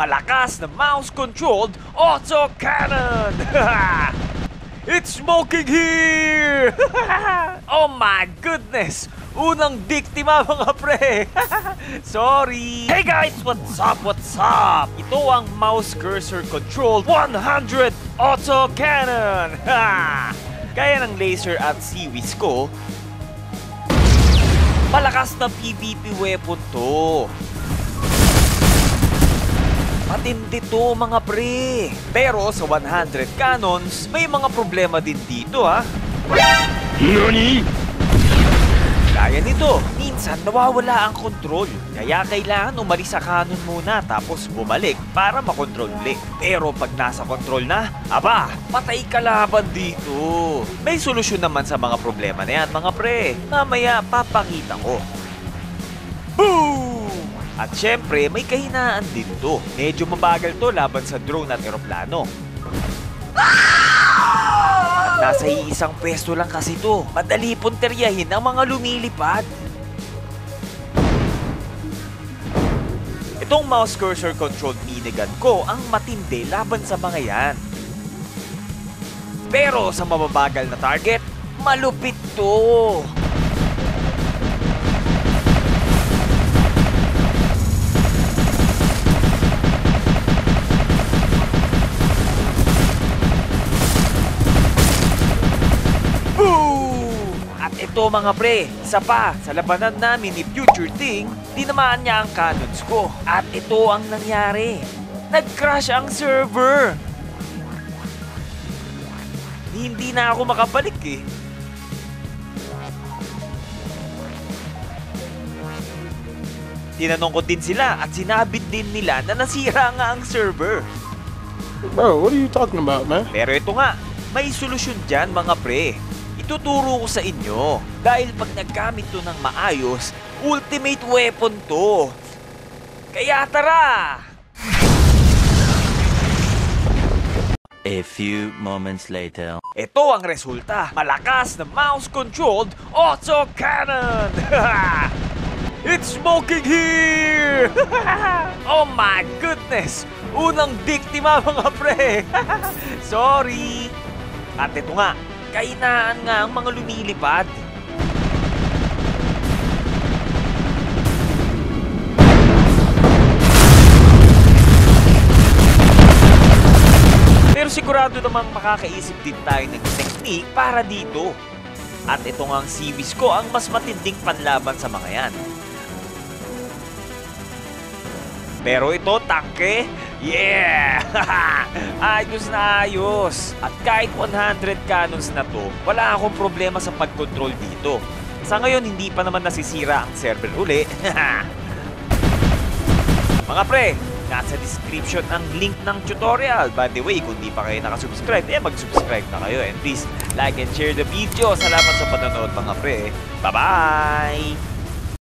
malakas na mouse-controlled autocannon! It's smoking here! Oh my goodness! Unang biktima mga pre! Sorry! Hey guys! What's up? What's up? Ito ang mouse cursor controlled 100 autocannon! Kaya ng laser at seaweeds ko, malakas na PvP weapon to. Matindi to mga pre. Pero sa 100 cannons, may mga problema din dito ha. NANI? Kaya nito, minsan nawawala ang kontrol. Kaya kailangan umalis sa cannon muna tapos bumalik para makontrol ulit. Pero pag nasa kontrol na, aba, patay kalaban dito. May solusyon naman sa mga problema na yan mga pre. Mamaya papakita ko. Boom! At syempre, may kahinaan din to. Medyo mabagal to laban sa drone at eroplano. At nasa iisang pwesto lang kasi to. Madali punteryahin ang mga lumilipad. Itong mouse cursor controlled minigun ko ang matindi laban sa mga yan. Pero sa mababagal na target, malupit to. Ito mga pre, isa pa, sa labanan namin ni Future Ting, tinamaan niya ang cannons ko. At ito ang nangyari. Nag-crash ang server. Hindi na ako makabalik eh. Tinanong ko din sila at sinabi din nila na nasira nga ang server. Bro, what are you talking about, man? Pero ito nga, may solusyon dyan mga pre. Ituturo ko sa inyo dahil pag naggamit to ng maayos, ultimate weapon to. Kaya tara! A few moments later. Ito ang resulta. Malakas na mouse-controlled autocannon! It's smoking here! Oh my goodness! Unang biktima mga pre! Sorry! At ito nga, kainaan nga ang mga lumilipad. Pero sigurado namang makakaisip din tayo ng technique para dito. At ito nga ang seaweeds ko ang mas matinding panlaban sa mga yan. Pero ito, tangke, yeah! Ayos na ayos! At kahit 100 cannons na to, wala akong problema sa pag-control dito. Sa ngayon, hindi pa naman nasisira ang server uli. Mga pre, nasa description ang link ng tutorial. By the way, kung di pa kayo nakasubscribe, mag-subscribe na kayo. And please, like and share the video. Salamat sa panonood mga pre. Bye-bye!